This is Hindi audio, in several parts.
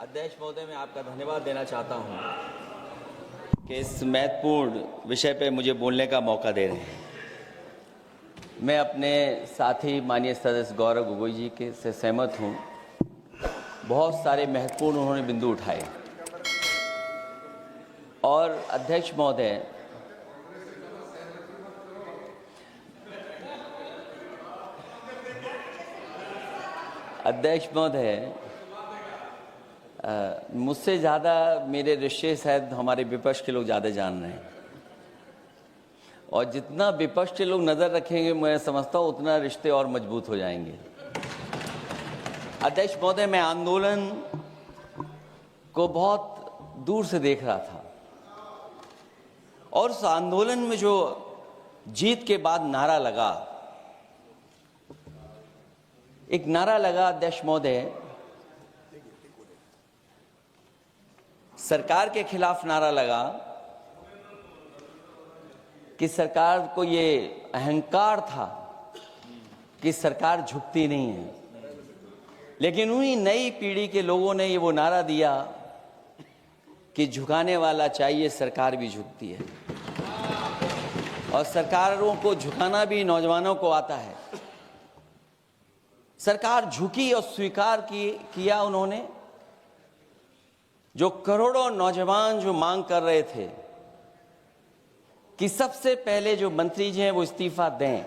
अध्यक्ष महोदय, मैं आपका धन्यवाद देना चाहता हूं कि इस महत्वपूर्ण विषय पे मुझे बोलने का मौका दे रहे हैं। मैं अपने साथी माननीय सदस्य गौरव गोगोई जी के से सहमत हूं। बहुत सारे महत्वपूर्ण उन्होंने बिंदु उठाए और अध्यक्ष महोदय, मुझसे ज़्यादा मेरे रिश्ते शायद हमारे विपक्ष के लोग ज़्यादा जान रहे हैं और जितना विपक्ष के लोग नज़र रखेंगे मैं समझता हूँ उतना रिश्ते और मजबूत हो जाएंगे। अध्यक्ष महोदय, मैं आंदोलन को बहुत दूर से देख रहा था और उस आंदोलन में जो जीत के बाद नारा लगा, एक नारा लगा अध्यक्ष महोदय, सरकार के खिलाफ नारा लगा कि सरकार को ये अहंकार था कि सरकार झुकती नहीं है, लेकिन उन्हीं नई पीढ़ी के लोगों ने ये वो नारा दिया कि झुकाने वाला चाहिए, सरकार भी झुकती है और सरकारों को झुकाना भी नौजवानों को आता है। सरकार झुकी और स्वीकार किया उन्होंने। जो करोड़ों नौजवान जो मांग कर रहे थे कि सबसे पहले जो मंत्री जी हैं वो इस्तीफा दें,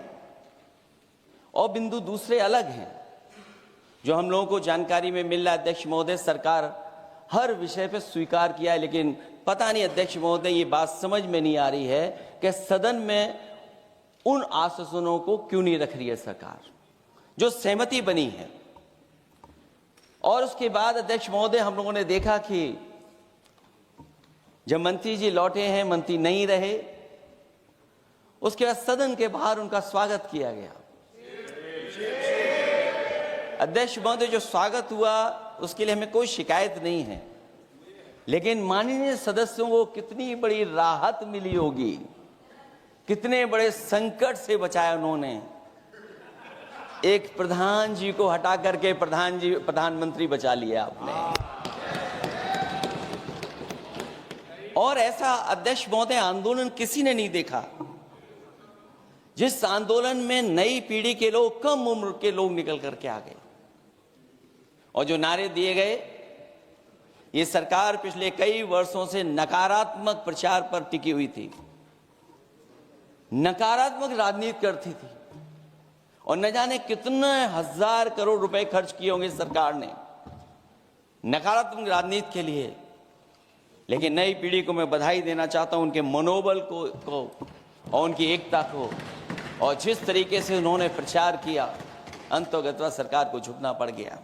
और बिंदु दूसरे अलग हैं जो हम लोगों को जानकारी में मिल रहा है। अध्यक्ष महोदय, सरकार हर विषय पे स्वीकार किया है, लेकिन पता नहीं अध्यक्ष महोदय ये बात समझ में नहीं आ रही है कि सदन में उन आश्वासनों को क्यों नहीं रख रही है सरकार, जो सहमति बनी है। और उसके बाद अध्यक्ष महोदय, हम लोगों ने देखा कि जब मंत्री जी लौटे हैं, मंत्री नहीं रहे, उसके बाद सदन के बाहर उनका स्वागत किया गया। अध्यक्ष महोदय, जो स्वागत हुआ उसके लिए हमें कोई शिकायत नहीं है, लेकिन माननीय सदस्यों को कितनी बड़ी राहत मिली होगी, कितने बड़े संकट से बचाया उन्होंने। एक प्रधान जी को हटा करके प्रधानमंत्री बचा लिया आपने। और ऐसा अध्यक्ष महोदय आंदोलन किसी ने नहीं देखा, जिस आंदोलन में नई पीढ़ी के लोग, कम उम्र के लोग निकल करके आ गए और जो नारे दिए गए। ये सरकार पिछले कई वर्षों से नकारात्मक प्रचार पर टिकी हुई थी, नकारात्मक राजनीति करती थी और न जाने कितने हजार करोड़ रुपए खर्च किए होंगे सरकार ने नकारात्मक राजनीति के लिए। लेकिन नई पीढ़ी को मैं बधाई देना चाहता हूं, उनके मनोबल को और उनकी एकता को, और जिस तरीके से उन्होंने प्रचार किया, अंततः सरकार को झुकना पड़ गया।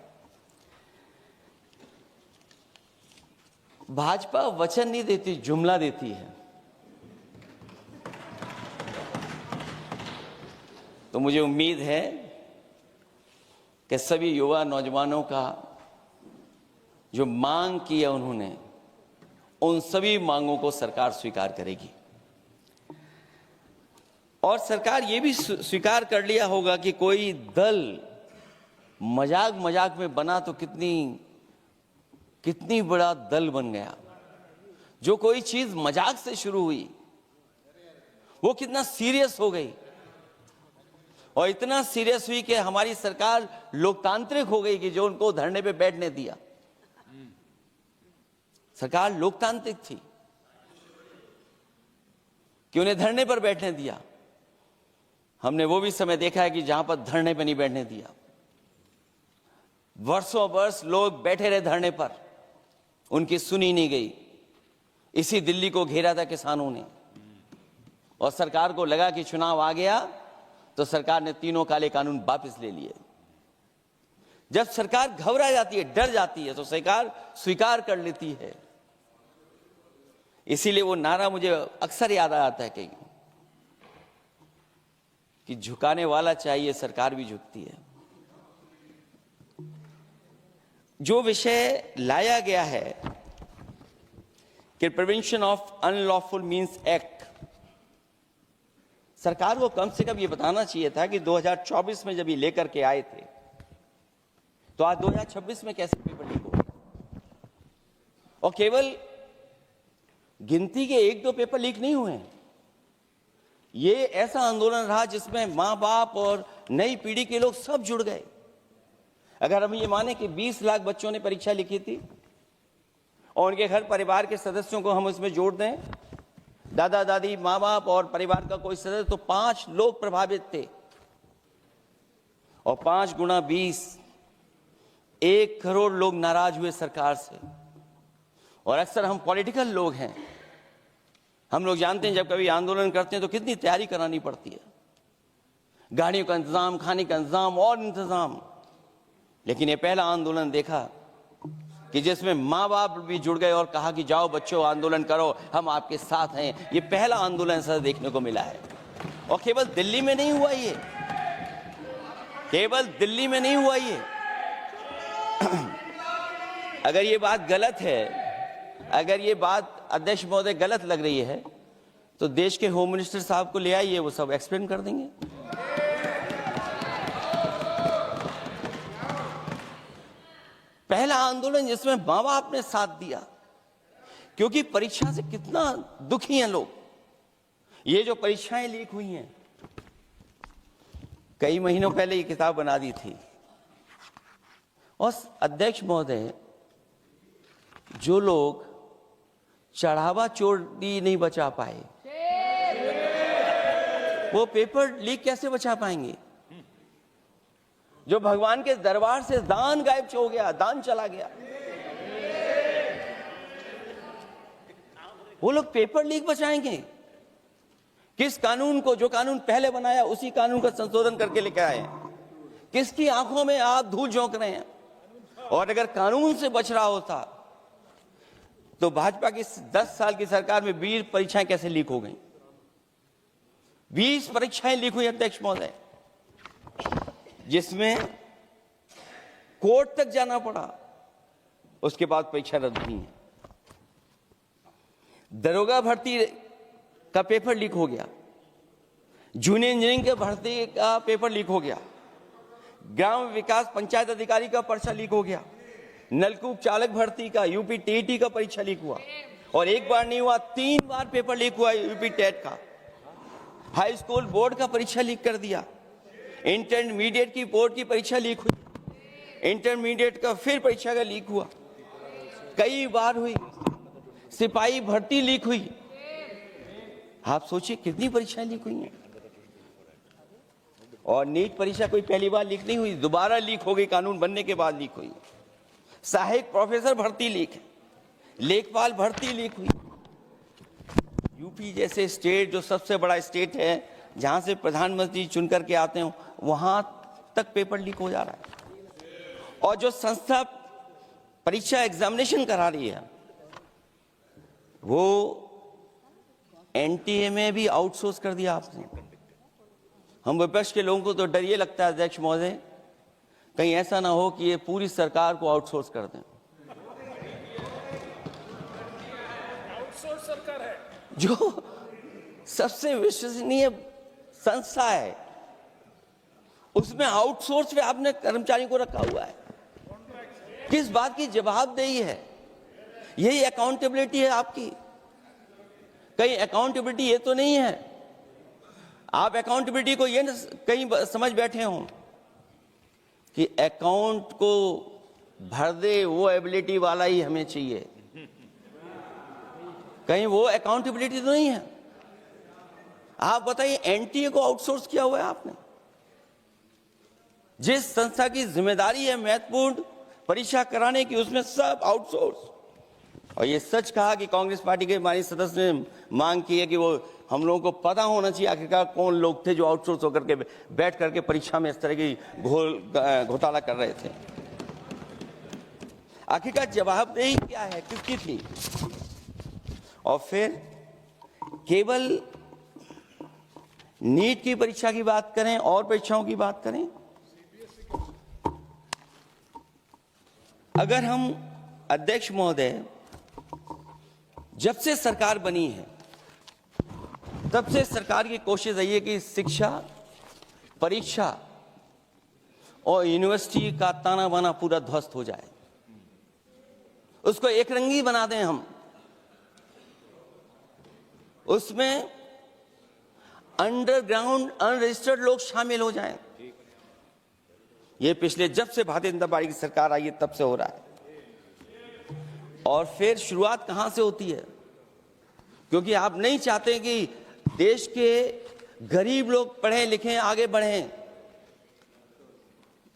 भाजपा वचन नहीं देती, जुमला देती है। तो मुझे उम्मीद है कि सभी युवा नौजवानों का जो मांग की है उन्होंने, उन सभी मांगों को सरकार स्वीकार करेगी। और सरकार ये भी स्वीकार कर लिया होगा कि कोई दल मजाक में बना तो कितनी बड़ा दल बन गया। जो कोई चीज मजाक से शुरू हुई वो कितना सीरियस हो गई, और इतना सीरियस हुई कि हमारी सरकार लोकतांत्रिक हो गई कि जो उनको धरने पे बैठने दिया। सरकार लोकतांत्रिक थी कि उन्हें धरने पर बैठने दिया। हमने वो भी समय देखा है कि जहां पर धरने पर नहीं बैठने दिया, वर्षों वर्ष लोग बैठे रहे धरने पर, उनकी सुनी नहीं गई। इसी दिल्ली को घेरा था किसानों ने, और सरकार को लगा कि चुनाव आ गया तो सरकार ने तीनों काले कानून वापस ले लिए। जब सरकार घबरा जाती है, डर जाती है, तो सरकार स्वीकार कर लेती है। इसीलिए वो नारा मुझे अक्सर याद आता है कि झुकाने वाला चाहिए, सरकार भी झुकती है। जो विषय लाया गया है कि prevention of unlawful means act, सरकार को कम से कम ये बताना चाहिए था कि 2024 में जब ये लेकर के आए थे तो आज 2026 में कैसे पेपर लीक हो गया। और केवल गिनती के 1-2 पेपर लीक नहीं हुए हैं। ये ऐसा आंदोलन रहा जिसमें माँ बाप और नई पीढ़ी के लोग सब जुड़ गए। अगर हम ये माने कि 20 लाख बच्चों ने परीक्षा लिखी थी और उनके घर परिवार के सदस्यों को हम इसमें जोड़ दें, दादा दादी, माँ बाप और परिवार का कोई सदस्य, तो 5 लोग प्रभावित थे। और 5 गुणा 20, 1 करोड़ लोग नाराज हुए सरकार से। और अक्सर हम पॉलिटिकल लोग हैं, हम लोग जानते हैं जब कभी आंदोलन करते हैं तो कितनी तैयारी करानी पड़ती है, गाड़ियों का इंतजाम, खाने का इंतजाम और इंतजाम। लेकिन ये पहला आंदोलन देखा कि जिसमें माँ बाप भी जुड़ गए और कहा कि जाओ बच्चों आंदोलन करो, हम आपके साथ हैं। ये पहला आंदोलन ऐसा देखने को मिला है। और केवल दिल्ली में नहीं हुआ ये, केवल दिल्ली में नहीं हुआ ये। अगर ये बात गलत है, अगर ये बात अध्यक्ष महोदय गलत लग रही है, तो देश के होम मिनिस्टर साहब को ले आइए, वो सब एक्सप्लेन कर देंगे। पहला आंदोलन जिसमें माँ बाप ने साथ दिया, क्योंकि परीक्षा से कितना दुखी हैं लोग। ये जो परीक्षाएं लीक हुई हैं, कई महीनों पहले ये किताब बना दी थी। और अध्यक्ष महोदय, जो लोग चढ़ावा चोरी नहीं बचा पाए, वो पेपर लीक कैसे बचा पाएंगे? जो भगवान के दरबार से दान गायब हो गया, दान चला गया, वो लोग पेपर लीक बचाएंगे? किस कानून को, जो कानून पहले बनाया उसी कानून का संशोधन करके लेकर आए? किसकी आंखों में आप धूल झोंक रहे हैं? और अगर कानून से बच रहा होता तो भाजपा की 10 साल की सरकार में 20 परीक्षाएं कैसे लीक हो गई? 20 परीक्षाएं लीक हुई अध्यक्ष महोदय, जिसमें कोर्ट तक जाना पड़ा, उसके बाद परीक्षा रद्द हुई है। दरोगा भर्ती का पेपर लीक हो गया, जूनियर इंजीनियरिंग के भर्ती का पेपर लीक हो गया, ग्राम विकास पंचायत अधिकारी का पर्चा लीक हो गया, नलकूप चालक भर्ती का, यूपी टीईटी का परीक्षा लीक हुआ। और एक बार नहीं हुआ, 3 बार पेपर लीक हुआ यूपी टेट का। हाई स्कूल बोर्ड का परीक्षा लीक कर दिया, इंटरमीडिएट की बोर्ड की परीक्षा लीक हुई, इंटरमीडिएट का फिर परीक्षा का लीक हुआ, कई बार हुई। सिपाही भर्ती लीक हुई। आप सोचिए कितनी परीक्षाएं लीक हुई हैं। और नीट परीक्षा कोई पहली बार लीक नहीं हुई, दोबारा लीक हो गई, कानून बनने के बाद लीक हुई। सहायक प्रोफेसर भर्ती लीक है, लेखपाल भर्ती लीक हुई। यूपी जैसे स्टेट, जो सबसे बड़ा स्टेट है, जहां से प्रधानमंत्री चुन करके आते हो, वहां तक पेपर लीक हो जा रहा है। और जो संस्था परीक्षा एग्जामिनेशन करा रही है, वो एनटीए में भी आउटसोर्स कर दिया आपने। हम विपक्ष के लोगों को तो डर ये लगता है अध्यक्ष महोदय, कहीं ऐसा ना हो कि ये पूरी सरकार को आउटसोर्स कर दें। आउटसोर्स सरकार है, जो सबसे विश्वसनीय संस्था है, उसमें आउटसोर्स पे आपने कर्मचारियों को रखा हुआ है। किस बात की जवाबदेही है? यही अकाउंटेबिलिटी है आपकी? कहीं अकाउंटेबिलिटी ये तो नहीं है, आप अकाउंटेबिलिटी को ये कहीं समझ बैठे हो कि अकाउंट को भर दे वो एबिलिटी वाला ही हमें चाहिए? कहीं वो अकाउंटेबिलिटी तो नहीं है। आप बताइए, एनटीए को आउटसोर्स किया हुआ है आपने। जिस संस्था की जिम्मेदारी है महत्वपूर्ण परीक्षा कराने की, उसमें सब आउटसोर्स। और ये सच कहा कि कांग्रेस पार्टी के हमारे सदस्य ने मांग की है कि वो हम लोगों को पता होना चाहिए आखिरकार कौन लोग थे जो आउटसोर्स होकर के बैठ करके परीक्षा में इस तरह की घोटाला कर रहे थे। आखिरकार जवाबदेही क्या है, किसकी थी? और फिर केवल नीट की परीक्षा की बात करें और परीक्षाओं की बात करें, अगर हम अध्यक्ष महोदय, जब से सरकार बनी है तब से सरकार की कोशिश रही है कि शिक्षा, परीक्षा और यूनिवर्सिटी का ताना बाना पूरा ध्वस्त हो जाए। उसको एक रंगी बना दें हम, उसमें अंडरग्राउंड अनरजिस्टर्ड लोग शामिल हो जाएं। ये पिछले जब से भारतीय जनता पार्टी की सरकार आई है तब से हो रहा है। और फिर शुरुआत कहां से होती है? क्योंकि आप नहीं चाहते कि देश के गरीब लोग पढ़ें लिखें आगे बढ़ें।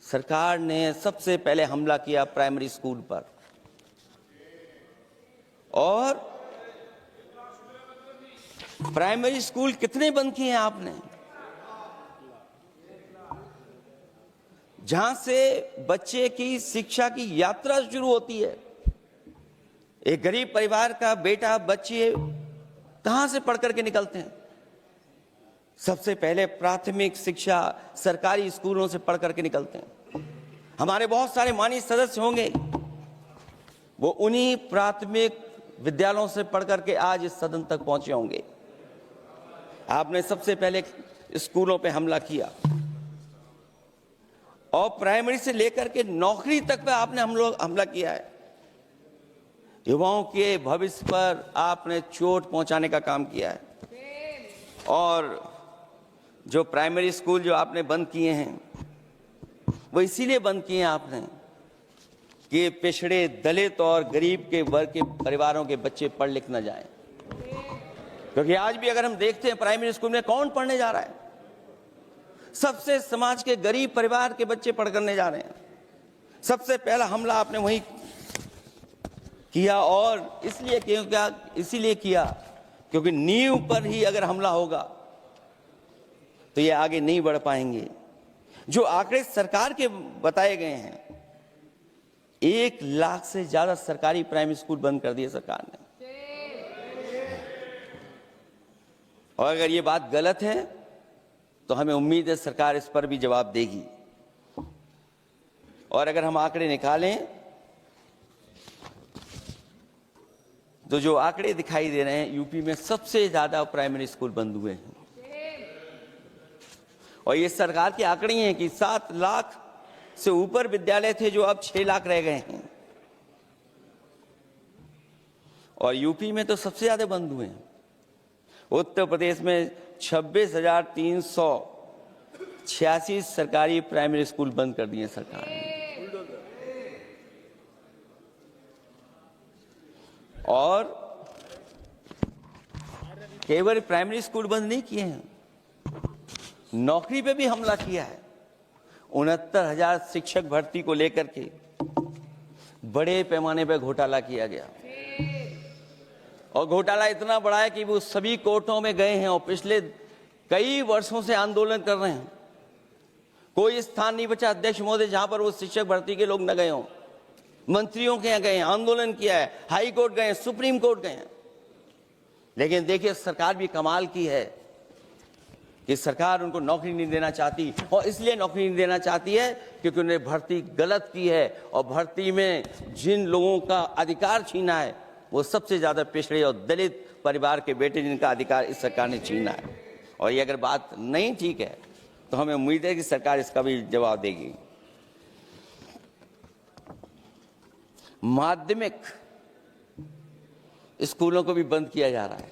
सरकार ने सबसे पहले हमला किया प्राइमरी स्कूल पर, और प्राइमरी स्कूल कितने बंद किए हैं आपने? जहां से बच्चे की शिक्षा की यात्रा शुरू होती है। एक गरीब परिवार का बेटा बच्चे कहां से पढ़ करके निकलते हैं? सबसे पहले प्राथमिक शिक्षा सरकारी स्कूलों से पढ़ करके निकलते हैं। हमारे बहुत सारे माननीय सदस्य होंगे, वो उन्हीं प्राथमिक विद्यालयों से पढ़ करके आज इस सदन तक पहुंचे होंगे। आपने सबसे पहले स्कूलों पे हमला किया, और प्राइमरी से लेकर के नौकरी तक पे आपने हमला किया है। युवाओं के भविष्य पर आपने चोट पहुंचाने का काम किया है। और जो प्राइमरी स्कूल जो आपने बंद किए हैं, वो इसीलिए बंद किए हैं आपने कि पिछड़े, दलित और गरीब के वर्ग के परिवारों के बच्चे पढ़ लिख न जाएं। क्योंकि आज भी अगर हम देखते हैं प्राइमरी स्कूल में कौन पढ़ने जा रहा है? सबसे समाज के गरीब परिवार के बच्चे पढ़ करने जा रहे हैं। सबसे पहला हमला आपने वही किया, और इसीलिए किया क्योंकि नींव पर ही अगर हमला होगा तो ये आगे नहीं बढ़ पाएंगे। जो आंकड़े सरकार के बताए गए हैं, 1 लाख से ज्यादा सरकारी प्राइमरी स्कूल बंद कर दिए सरकार ने। और अगर ये बात गलत है तो हमें उम्मीद है सरकार इस पर भी जवाब देगी। और अगर हम आंकड़े निकालें तो जो आंकड़े दिखाई दे रहे हैं, यूपी में सबसे ज्यादा प्राइमरी स्कूल बंद हुए हैं। और ये सरकार के आंकड़े हैं कि 7 लाख से ऊपर विद्यालय थे जो अब 6 लाख रह गए हैं। और यूपी में तो सबसे ज्यादा बंद हुए हैं। उत्तर प्रदेश में 26,386 सरकारी प्राइमरी स्कूल बंद कर दिए सरकार ने। और केवल प्राइमरी स्कूल बंद नहीं किए हैं, नौकरी पे भी हमला किया है। 69,000 शिक्षक भर्ती को लेकर के बड़े पैमाने पर घोटाला किया गया। और घोटाला इतना बड़ा है कि वो सभी कोर्टों में गए हैं और पिछले कई वर्षों से आंदोलन कर रहे हैं। कोई स्थान नहीं बचा अध्यक्ष महोदय जहां पर वो शिक्षक भर्ती के लोग न गए हों। मंत्रियों के यहाँ गए, आंदोलन किया है, हाई कोर्ट गए, सुप्रीम कोर्ट गए। लेकिन देखिए सरकार भी कमाल की है कि सरकार उनको नौकरी नहीं देना चाहती। और इसलिए नौकरी नहीं देना चाहती है क्योंकि उन्होंने भर्ती गलत की है। और भर्ती में जिन लोगों का अधिकार छीना है वो सबसे ज्यादा पिछड़े और दलित परिवार के बेटे, जिनका अधिकार इस सरकार ने छीना है। और ये अगर बात नहीं ठीक है तो हमें उम्मीद है कि सरकार इसका भी जवाब देगी। माध्यमिक स्कूलों को भी बंद किया जा रहा है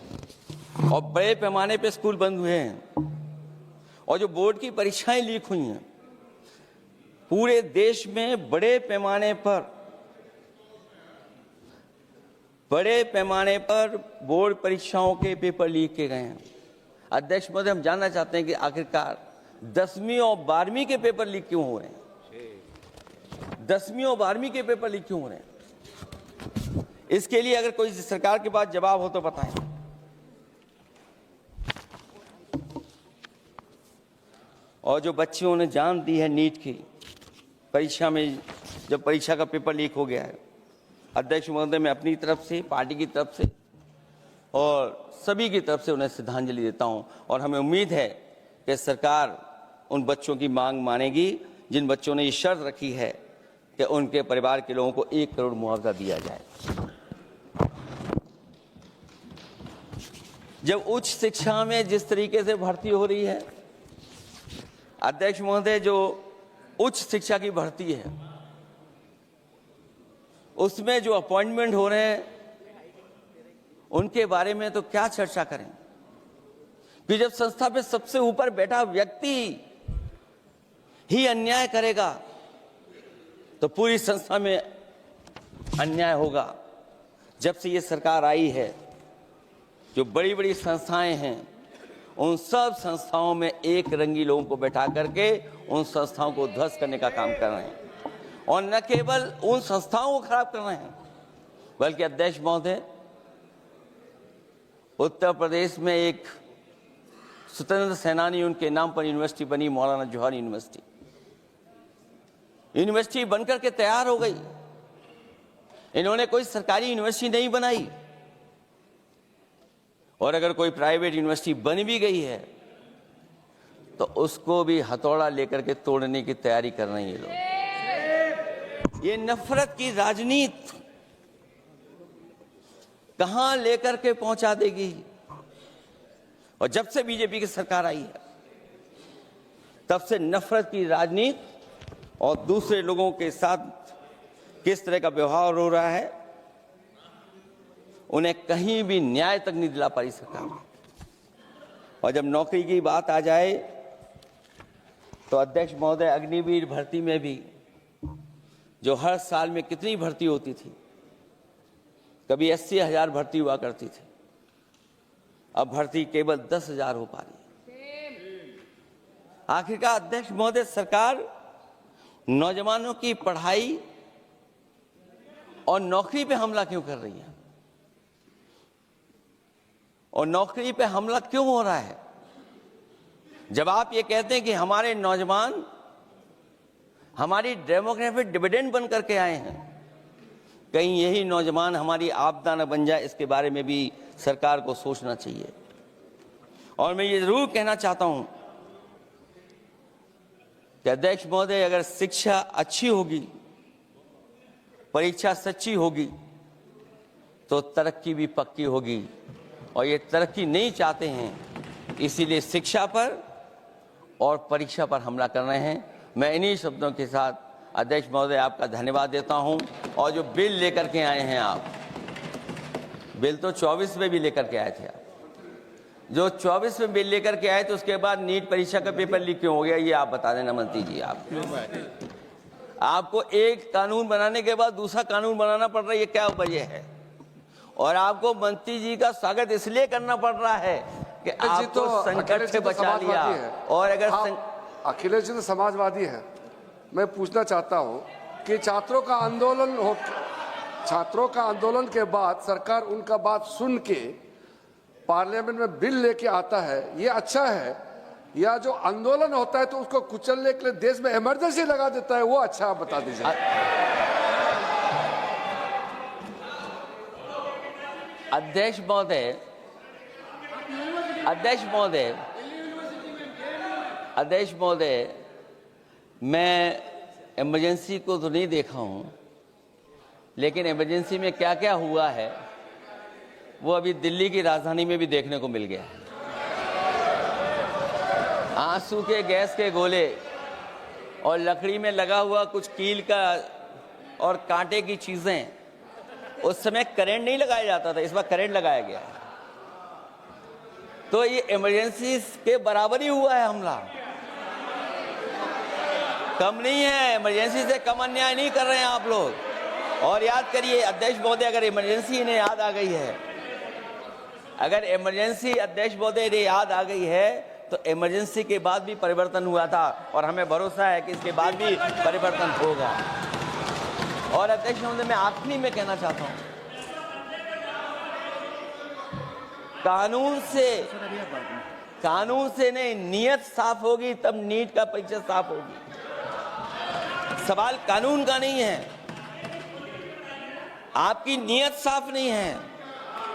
और बड़े पैमाने पे स्कूल बंद हुए हैं। और जो बोर्ड की परीक्षाएं लीक हुई हैं, पूरे देश में बड़े पैमाने पर बोर्ड परीक्षाओं के पेपर लीक किए गए हैं। अध्यक्ष महोदय, हम जानना चाहते हैं कि आखिरकार 10वीं और 12वीं के पेपर लीक क्यों हो रहे हैं? 10वीं और 12वीं के पेपर लीक क्यों हो रहे हैं? इसके लिए अगर कोई सरकार के पास जवाब हो तो बताएं। और जो बच्चों ने जान दी है नीट की परीक्षा में, जब परीक्षा का पेपर लीक हो गया है, अध्यक्ष महोदय, मैं अपनी तरफ से, पार्टी की तरफ से और सभी की तरफ से उन्हें श्रद्धांजलि देता हूं। और हमें उम्मीद है कि सरकार उन बच्चों की मांग मानेगी जिन बच्चों ने ये शर्त रखी है कि उनके परिवार के लोगों को 1 करोड़ मुआवजा दिया जाए। जब उच्च शिक्षा में जिस तरीके से भर्ती हो रही है, अध्यक्ष महोदय, जो उच्च शिक्षा की भर्ती है उसमें जो अपॉइंटमेंट हो रहे हैं उनके बारे में तो क्या चर्चा करें कि जब संस्था पे सबसे ऊपर बैठा व्यक्ति ही अन्याय करेगा तो पूरी संस्था में अन्याय होगा। जब से ये सरकार आई है, जो बड़ी बड़ी संस्थाएं हैं, उन सब संस्थाओं में एक रंगी लोगों को बैठा करके उन संस्थाओं को ध्वस्त करने का काम कर रहे हैं, और न केवल उन संस्थाओं को खराब कर रहे हैं, बल्कि अध्यक्ष महोदय, उत्तर प्रदेश में एक स्वतंत्र सेनानी, उनके नाम पर यूनिवर्सिटी बनी, मौलाना जौहर यूनिवर्सिटी। यूनिवर्सिटी बनकर के तैयार हो गई। इन्होंने कोई सरकारी यूनिवर्सिटी नहीं बनाई, और अगर कोई प्राइवेट यूनिवर्सिटी बन भी गई है तो उसको भी हथौड़ा लेकर के तोड़ने की तैयारी कर रहे हैं ये लोग। ये नफरत की राजनीति कहां लेकर के पहुंचा देगी। और जब से बीजेपी की सरकार आई है, तब से नफरत की राजनीति और दूसरे लोगों के साथ किस तरह का व्यवहार हो रहा है, उन्हें कहीं भी न्याय तक नहीं दिला पाई सरकार। और जब नौकरी की बात आ जाए तो अध्यक्ष महोदय, अग्निवीर भर्ती में भी जो हर साल में कितनी भर्ती होती थी, कभी 80,000 भर्ती हुआ करती थी, अब भर्ती केवल 10,000 हो पा रही है। आखिरकार अध्यक्ष महोदय, सरकार नौजवानों की पढ़ाई और नौकरी पे हमला क्यों कर रही है, और नौकरी पे हमला क्यों हो रहा है? जब आप ये कहते हैं कि हमारे नौजवान हमारी डेमोग्राफिक डिविडेंड बन करके आए हैं, कहीं यही नौजवान हमारी आपदा न बन जाए, इसके बारे में भी सरकार को सोचना चाहिए। और मैं ये जरूर कहना चाहता हूं कि अध्यक्ष महोदय, अगर शिक्षा अच्छी होगी, परीक्षा सच्ची होगी, तो तरक्की भी पक्की होगी। और ये तरक्की नहीं चाहते हैं, इसीलिए शिक्षा पर और परीक्षा पर हमला कर रहे हैं। मैं इन्हीं शब्दों के साथ अध्यक्ष महोदय आपका धन्यवाद देता हूं। और जो बिल लेकर के आए हैं आप, बिल तो 24 में भी लेकर के आए थे आप, जो 24 में बिल लेकर के आए तो उसके बाद नीट परीक्षा का पेपर लीक क्यों हो गया, ये आप बता देना मंत्री जी। आपको एक कानून बनाने के बाद दूसरा कानून बनाना पड़ रहा है, ये क्या वजह है? और आपको मंत्री जी का स्वागत इसलिए करना पड़ रहा है कि आपको संकट से बचा लिया। और अगर अखिलेश जी तो समाजवादी है। मैं पूछना चाहता हूं कि छात्रों का आंदोलन के बाद सरकार उनका बात सुन के पार्लियामेंट में बिल लेके आता है, ये अच्छा है, या जो आंदोलन होता है तो उसको कुचलने के लिए देश में इमरजेंसी लगा देता है, वो अच्छा? आप बता दीजिए। अध्यक्ष महोदय, मैं इमरजेंसी को तो नहीं देखा हूं, लेकिन इमरजेंसी में क्या क्या हुआ है वो अभी दिल्ली की राजधानी में भी देखने को मिल गया। आंसू के गैस के गोले और लकड़ी में लगा हुआ कुछ कील का और कांटे की चीजें, उस समय करंट नहीं लगाया जाता था, इस बार करंट लगाया गया। तो ये इमरजेंसी के बराबर ही हुआ है हमला, कम नहीं है। इमरजेंसी से कम अन्याय नहीं कर रहे हैं आप लोग। और याद करिए अध्यक्ष महोदय, अगर इमरजेंसी इन्हें याद आ गई है, अगर इमरजेंसी अध्यक्ष महोदय ने याद आ गई है, तो इमरजेंसी के बाद भी परिवर्तन हुआ था, और हमें भरोसा है कि इसके बाद भी परिवर्तन होगा। और अध्यक्ष महोदय, मैं आखिरी में कहना चाहता हूं, कानून से नहीं, नियत साफ होगी तब नीट का परीक्षा साफ होगी। सवाल कानून का नहीं है, आपकी नियत साफ नहीं है।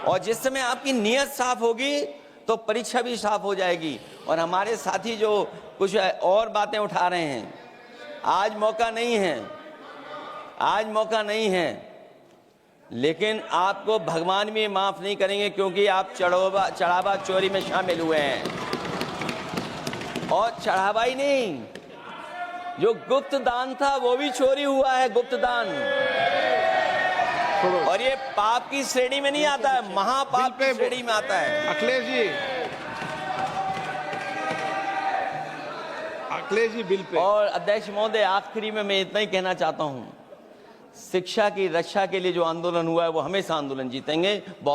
और जिस समय आपकी नियत साफ होगी तो परीक्षा भी साफ हो जाएगी। और हमारे साथी जो कुछ और बातें उठा रहे हैं, आज मौका नहीं है, लेकिन आपको भगवान भी माफ नहीं करेंगे, क्योंकि आप चढ़ावा चोरी में शामिल हुए हैं। और चढ़ावा ही नहीं, जो गुप्त दान था वो भी चोरी हुआ है। गुप्त दान छोड़ो। और ये पाप की श्रेणी में नहीं आता है, महापाप बिल की पे श्रेणी में आता है। Akhilesh ji bill pay. और अध्यक्ष महोदय, आखिरी में मैं इतना ही कहना चाहता हूं, शिक्षा की रक्षा के लिए जो आंदोलन हुआ है वो हमेशा आंदोलन जीतेंगे। बहुत